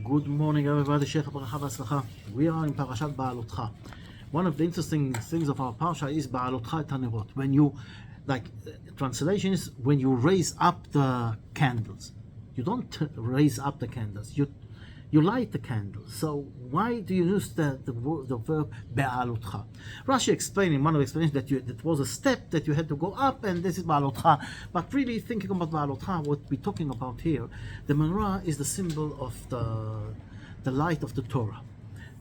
Good morning, everybody. Sheikh Bracha v'Atzlacha. We are in parashat Beaalotecha. One of the interesting things of our parasha is Beaalotecha et hanerot. When you, translation is when you raise up the candles. You don't raise up the candles. You light the candles. So why do you use the verb Beaalotecha? Rashi explained in one of the explanations that it was a step that you had to go up, and this is Beaalotecha. But really thinking about Beaalotecha, what we're talking about here, the menorah is the symbol of the light of the Torah.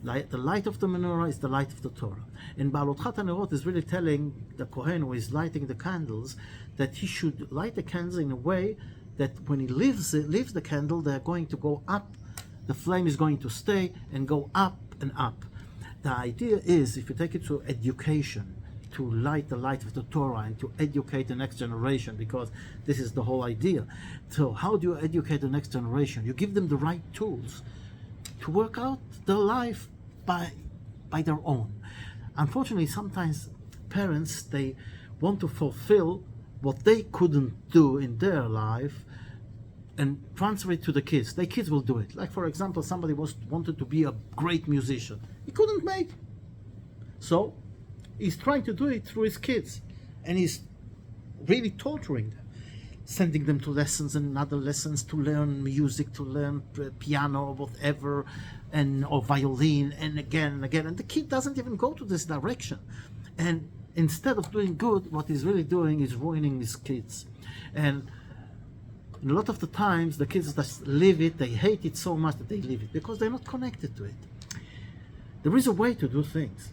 The light of the menorah is the light of the Torah. And Beaalotecha hanerot is really telling the Kohen who is lighting the candles that he should light the candles in a way that when he leaves the candle, they're going to go up. The flame is going to stay and go up and up. The idea is, if you take it to education, to light the light of the Torah and to educate the next generation, because this is the whole idea. So how do you educate the next generation? You give them the right tools to work out their life by their own. Unfortunately, sometimes parents, they want to fulfill what they couldn't do in their life and transfer it to the kids. The kids will do it. Like, for example, somebody wanted to be a great musician. He couldn't make. So he's trying to do it through his kids. And he's really torturing them, sending them to lessons and other lessons to learn music, to learn piano or whatever, or violin, and again and again. And the kid doesn't even go to this direction. And instead of doing good, what he's really doing is ruining his kids. And a lot of the times, the kids just leave it. They hate it so much that they leave it because they're not connected to it. There is a way to do things.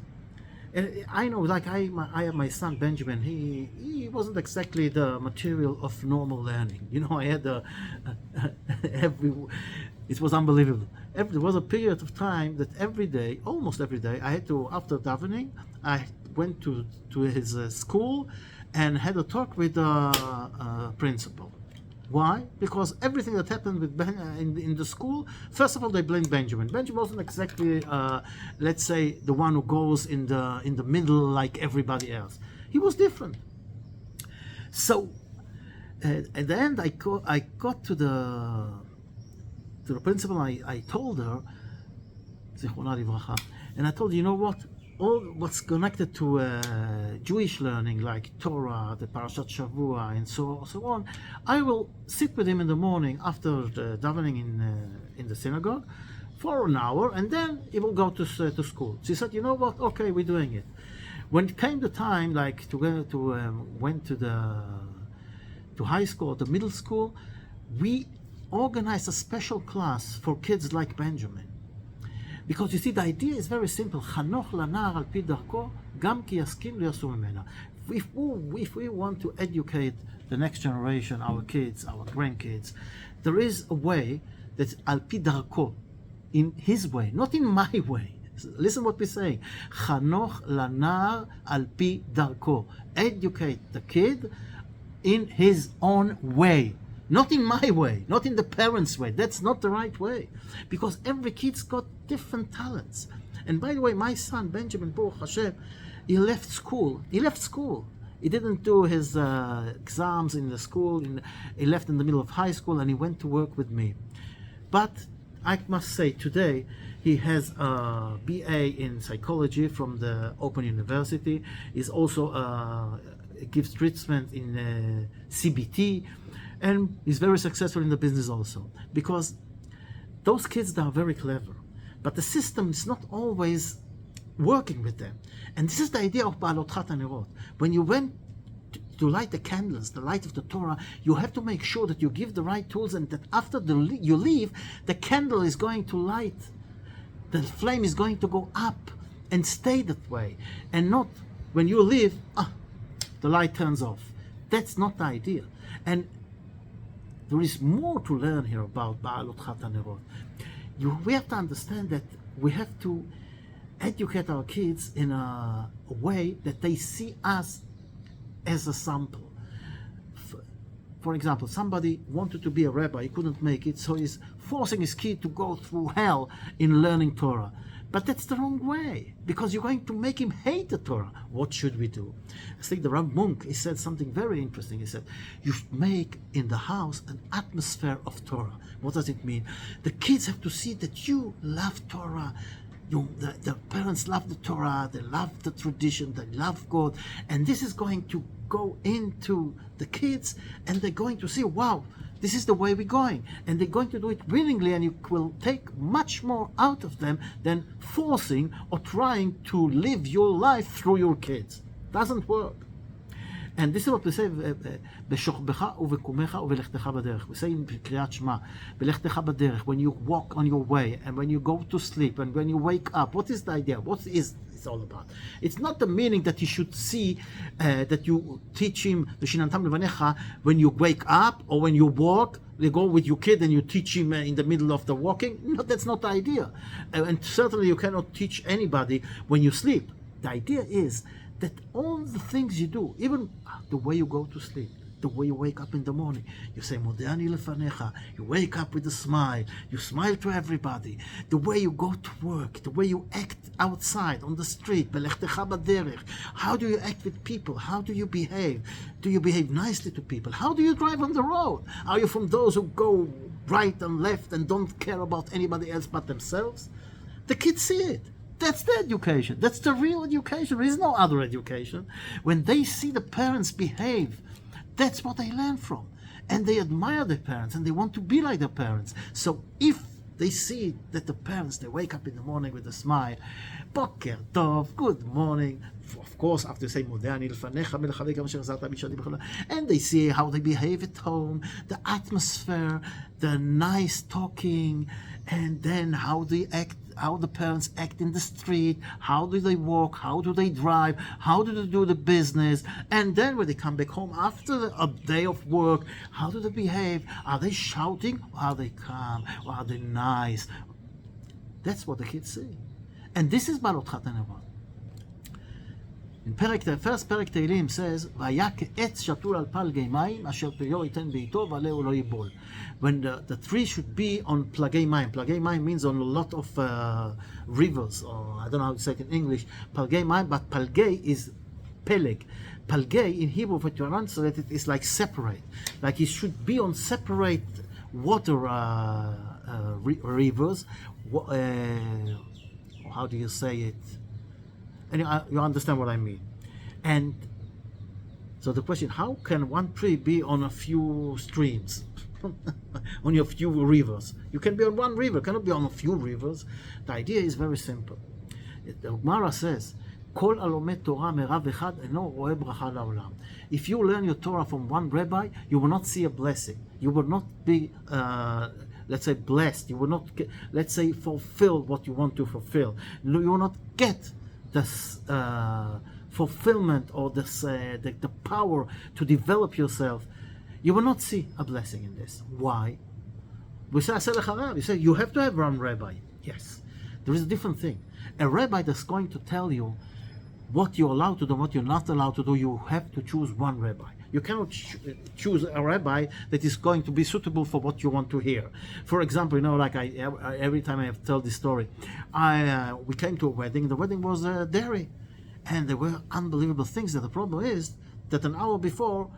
And I know, I have my son Benjamin. He wasn't exactly the material of normal learning. I had it was unbelievable. There was a period of time that almost every day, I had to, after davening, I went to his school and had a talk with the principal. Why? Because everything that happened with in the school, first of all, they blamed Benjamin. Benjamin wasn't exactly, let's say, the one who goes in the middle like everybody else. He was different. So at the end, I got to the principal. I told her, and I told her, you know what? All what's connected to Jewish learning, like Torah, the parashat shiur, and so on, I will sit with him in the morning after the davening in the synagogue for an hour, and then he will go to school. She said, you know what? Okay, we're doing it. When it came the time, to go went to high school or the middle school, we organized a special class for kids like Benjamin. Because you see, the idea is very simple. Chanoch lanar al pi darko, gam ki yaskim liyasu mimena. If we want to educate the next generation, our kids, our grandkids, there is a way that's al pi darko, in his way, not in my way. Listen what we're saying. Chanoch lanar al pi darko. Educate the kid in his own way. Not in my way, not in the parents' way. That's not the right way. Because every kid's got different talents. And by the way, my son, Benjamin, Baruch Hashem, he left school. He didn't do his exams in the school. He left in the middle of high school and he went to work with me. But I must say, today, he has a BA in psychology from the Open University. He's also gives treatment in CBT. And he's very successful in the business also. Because those kids, they are very clever. But the system is not always working with them. And this is the idea of Beaalotecha hanerot. When you went to light the candles, the light of the Torah, you have to make sure that you give the right tools and that after you leave, the candle is going to light. The flame is going to go up and stay that way. And not when you leave, the light turns off. That's not the idea. And there is more to learn here about Beaalotecha hanerot. We have to understand that we have to educate our kids in a way that they see us as a sample. For example, somebody wanted to be a rabbi, he couldn't make it, so he's forcing his kid to go through hell in learning Torah. But that's the wrong way, because you're going to make him hate the Torah. What should we do? I think the Rav Munk, he said something very interesting. He said, you should make in the house an atmosphere of Torah. What does it mean? The kids have to see that you love Torah. The parents love the Torah, they love the tradition, they love God. And this is going to go into the kids, and they're going to see, wow, this is the way we're going, and they're going to do it willingly, and you will take much more out of them than forcing or trying to live your life through your kids. Doesn't work. And this is what we say, בשוכבך ובקומך ובלכתך בדרך. We say in קריאת שמע, בלכתך בדרך, when you walk on your way, and when you go to sleep, and when you wake up. What is the idea? What is it's all about? It's not the meaning that you should see that you teach him ושיננתם לבניך when you wake up, or when you walk. You go with your kid and you teach him in the middle of the walking. No, that's not the idea. And certainly you cannot teach anybody when you sleep. The idea is that all the things you do, even the way you go to sleep, the way you wake up in the morning, you say Modeh ani lefanecha, you wake up with a smile, you smile to everybody, the way you go to work, the way you act outside on the street, belechtecha baderech, how do you act with people, how do you behave nicely to people, how do you drive on the road, are you from those who go right and left and don't care about anybody else but themselves? The kids see it. That's the education. That's the real education. There is no other education. When they see the parents behave, that's what they learn from. And they admire their parents, and they want to be like their parents. So if they see that the parents, they wake up in the morning with a smile, Boker Tov, good morning, of course, after saying Modeh ani lefanecha melech asher azarta bishadi b'cholah, and they see how they behave at home, the atmosphere, the nice talking, and then how they act, how the parents act in the street, how do they walk, how do they drive, how do they do the business, and then when they come back home after a day of work, how do they behave? Are they shouting, or are they calm, or are they nice? That's what the kids see. And this is Beaalotecha. In the first Perek Tehillim says, והיה כעץ שתול על פלגי מים, אשר פריו ייתן בעיתו, ועלהו לא ייבול. When the tree should be on plagei mayim. Plagei mayim means on a lot of rivers, or I don't know how to say it in English. Plagei mayim, but palgei is peleg. Palgei in Hebrew, if you translate it, is like separate. Like it should be on separate water rivers. How do you say it? And you understand what I mean. And so the question, how can one tree be on a few streams? On a few rivers? You can be on one river, cannot be on a few rivers. The idea is very simple. The Gemara says, כל הלומד תורה מרב אחד אינו רואה ברכה לעולם. If you learn your Torah from one rabbi, you will not see a blessing. You will not be let's say blessed. You will not let's say fulfill what you want to fulfill. You will not get this fulfillment, or this the power to develop yourself. You will not see a blessing in this. Why? We say you say you have to have one rabbi. Yes, there is a different thing. A rabbi that's going to tell you what you're allowed to do, what you're not allowed to do. You have to choose one rabbi. You cannot choose a rabbi that is going to be suitable for what you want to hear. For example, like every time I have to tell this story, we came to a wedding. The wedding was dairy, and there were unbelievable things. That the problem is that an hour before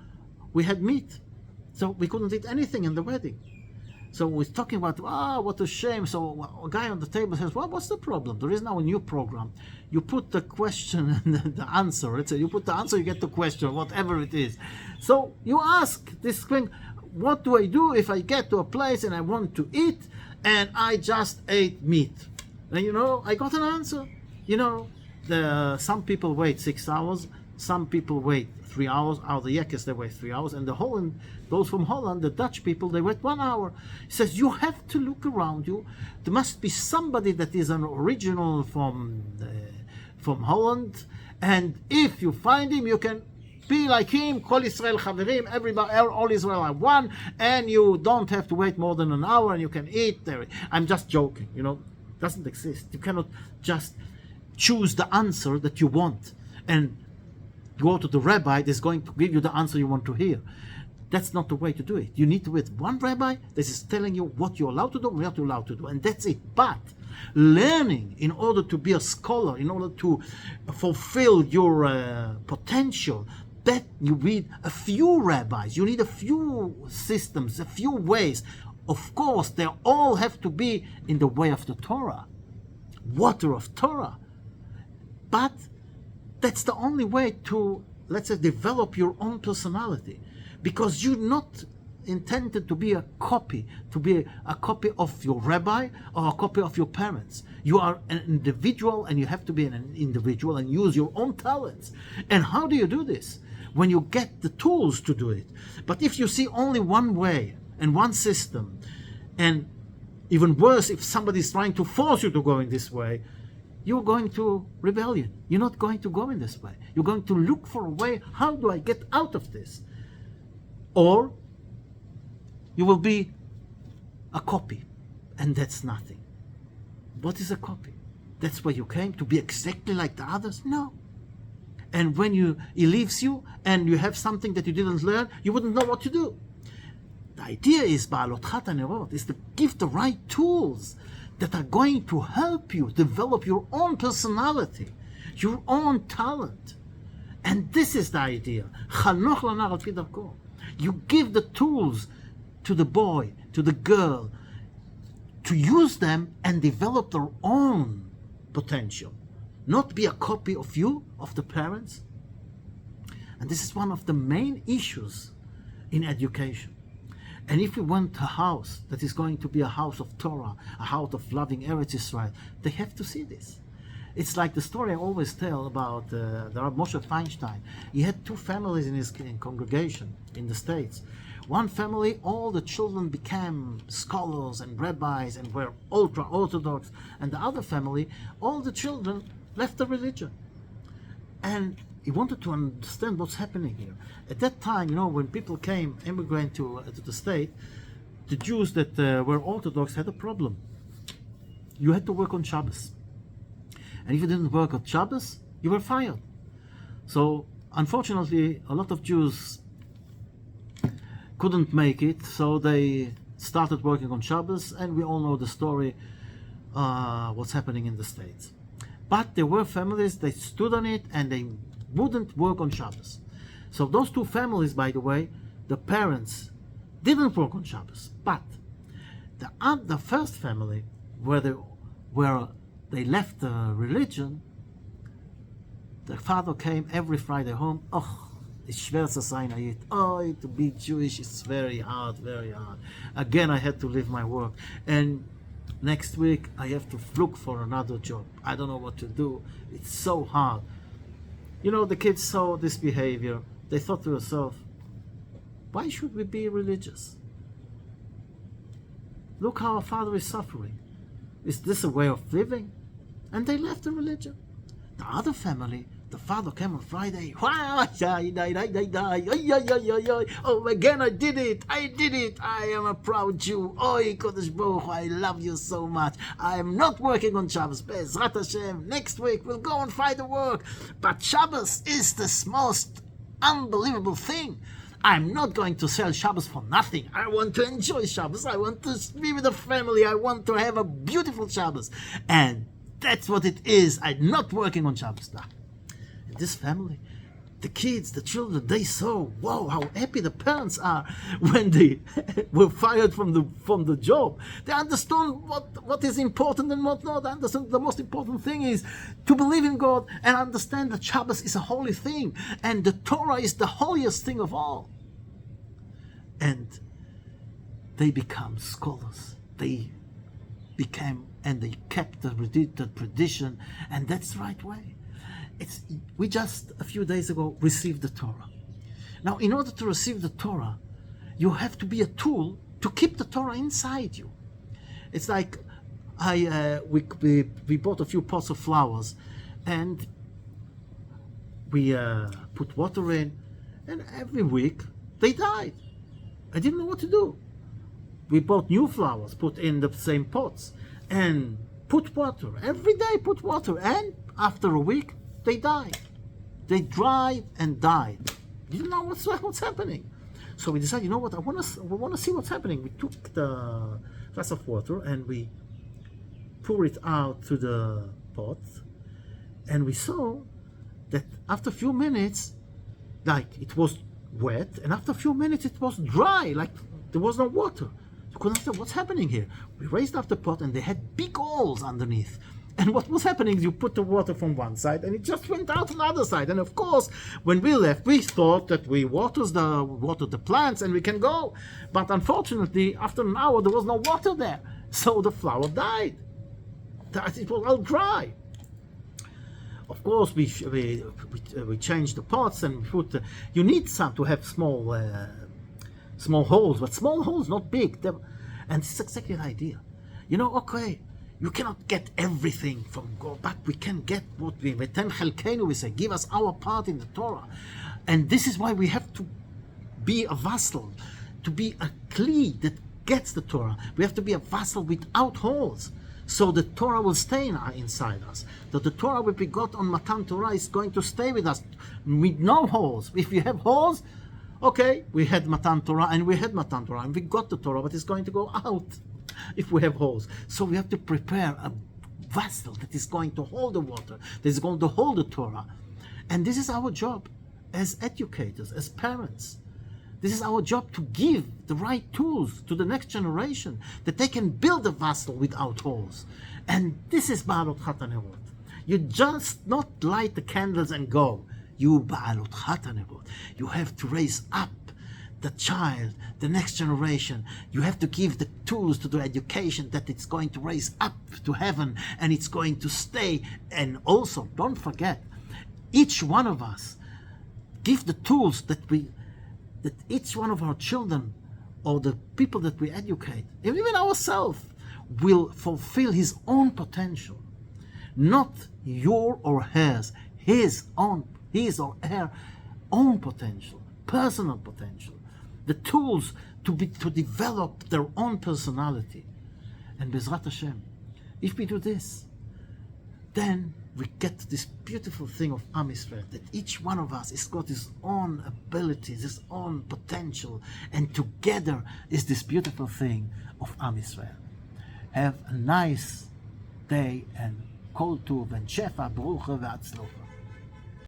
we had meat, so we couldn't eat anything in the wedding. So we're talking about, what a shame. So a guy on the table says, well, what's the problem? There is now a new program. You put the question and the answer. Let's say you put the answer, you get the question, whatever it is. So you ask this thing, what do I do if I get to a place and I want to eat and I just ate meat? And I got an answer. Some people wait 6 hours. Some people wait 3 hours. Out of the Yekkes, they wait 3 hours. And those from Holland, the Dutch people, they wait 1 hour. He says, you have to look around you. There must be somebody that is an original from Holland. And if you find him, you can be like him. Kol Yisrael Chaverim, everybody, all Israel are one. And you don't have to wait more than an hour, and you can eat there. I'm just joking, doesn't exist. You cannot just choose the answer that you want and go to the rabbi that's going to give you the answer you want to hear. That's not the way to do it. You need to with one rabbi that is telling you what you're allowed to do, what you're allowed to do, and that's it. But learning in order to be a scholar, in order to fulfill your potential, that you need a few rabbis, you need a few systems, a few ways. Of course, they all have to be in the way of the Torah, water of Torah. But that's the only way to, let's say, develop your own personality, because you're not intended to be a copy of your rabbi or a copy of your parents. You are an individual, and you have to be an individual and use your own talents. And how do you do this? When you get the tools to do it. But if you see only one way and one system, and even worse, if somebody is trying to force you to go in this way, you're going to rebellion. You're not going to go in this way. You're going to look for a way, how do I get out of this? Or you will be a copy, and that's nothing. What is a copy? That's where you came, to be exactly like the others? No. And when he leaves you and you have something that you didn't learn, you wouldn't know what to do. The idea is, Beaalotecha is to give the right tools that are going to help you develop your own personality, your own talent. And this is the idea. You give the tools to the boy, to the girl, to use them and develop their own potential. Not be a copy of you, of the parents. And this is one of the main issues in education. And if we want a house that is going to be a house of Torah, a house of loving Eretz Israel, they have to see this. It's like the story I always tell about the Rabbi Moshe Feinstein. He had two families in his congregation in the States. One family, all the children became scholars and rabbis and were ultra-Orthodox. And the other family, all the children left the religion. And he wanted to understand what's happening here. At that time, when people came, immigrant to the state, the Jews that were Orthodox had a problem. You had to work on Shabbos. And if you didn't work on Shabbos, you were fired. So, unfortunately, a lot of Jews couldn't make it, so they started working on Shabbos, and we all know the story, what's happening in the States. But there were families, they stood on it, and they wouldn't work on Shabbos. So those two families, by the way, the parents didn't work on Shabbos. But the first family, where they left the religion, the father came every Friday home. Oh, it's schwer zu sein, Ayit. Oh, to be Jewish is very hard, very hard. Again, I had to leave my work. And next week, I have to look for another job. I don't know what to do. It's so hard. The kids saw this behavior. They thought to themselves, why should we be religious? Look how our father is suffering. Is this a way of living? And they left the religion. The other family, the father came on Friday. Oh, again, I did it. I am a proud Jew. Oy, Kodesh Baruch Hu, I love you so much. I am not working on Shabbos. Be'ezrat Hashem. Next week, we'll go and find the work. But Shabbos is the most unbelievable thing. I'm not going to sell Shabbos for nothing. I want to enjoy Shabbos. I want to be with the family. I want to have a beautiful Shabbos. And that's what it is. I'm not working on Shabbos now. This family, the kids, the children, they saw, wow, how happy the parents are when they were fired from the job. They understand what is important and what not. They understand the most important thing is to believe in God and understand that Shabbos is a holy thing and the Torah is the holiest thing of all. And they become scholars. They kept the tradition, and that's the right way. We just a few days ago received the Torah. Now, in order to receive the Torah, you have to be a tool to keep the Torah inside you. It's like we bought a few pots of flowers, and we put water in, and every week they died. I didn't know what to do. We bought new flowers, put in the same pots, and put water. Every day put water, and after a week, they died. They dried and died. Didn't know what's happening. So we decided, we want to see what's happening. We took the glass of water and we pour it out to the pot, and we saw that after a few minutes, like it was wet, and after a few minutes it was dry, like there was no water. You couldn't understand what's happening here. We raised up the pot and they had big holes underneath. And what was happening is you put the water from one side and it just went out on the other side. And of course, when we left, we thought that we watered the plants and we can go. But unfortunately, after an hour, there was no water there. So the flower died. It was all dry. Of course, we changed the pots and we put. You need some to have small holes, but small holes, not big. And this is exactly the idea. Okay, you cannot get everything from God, but we can get what we say, give us our part in the Torah. And this is why we have to be a vassal, to be a kli that gets the Torah. We have to be a vassal without holes. So the Torah will stay inside us. That the Torah which we got on Matan Torah is going to stay with us with no holes. If we have holes, okay, we had Matan Torah and we got the Torah, but it's going to go out if we have holes. So we have to prepare a vessel that is going to hold the water, that is going to hold the Torah. And this is our job as educators, as parents. This is our job, to give the right tools to the next generation, that they can build a vessel without holes. And this is Beaalotecha. You just not light the candles and go. You Beaalotecha. You have to raise up the child, the next generation. You have to give the tools to the education that it's going to raise up to heaven and it's going to stay. And also, don't forget, each one of us give the tools that each one of our children or the people that we educate, even ourselves, will fulfill his own potential. Not your or hers, his or her own potential, personal potential. The tools to develop their own personality. And Bezrat Hashem, if we do this, then we get this beautiful thing of Am Yisrael, that each one of us has got his own abilities, his own potential, and together is this beautiful thing of Am Yisrael. Have a nice day, and kol tov and shefa, baruch ve'atzlocha.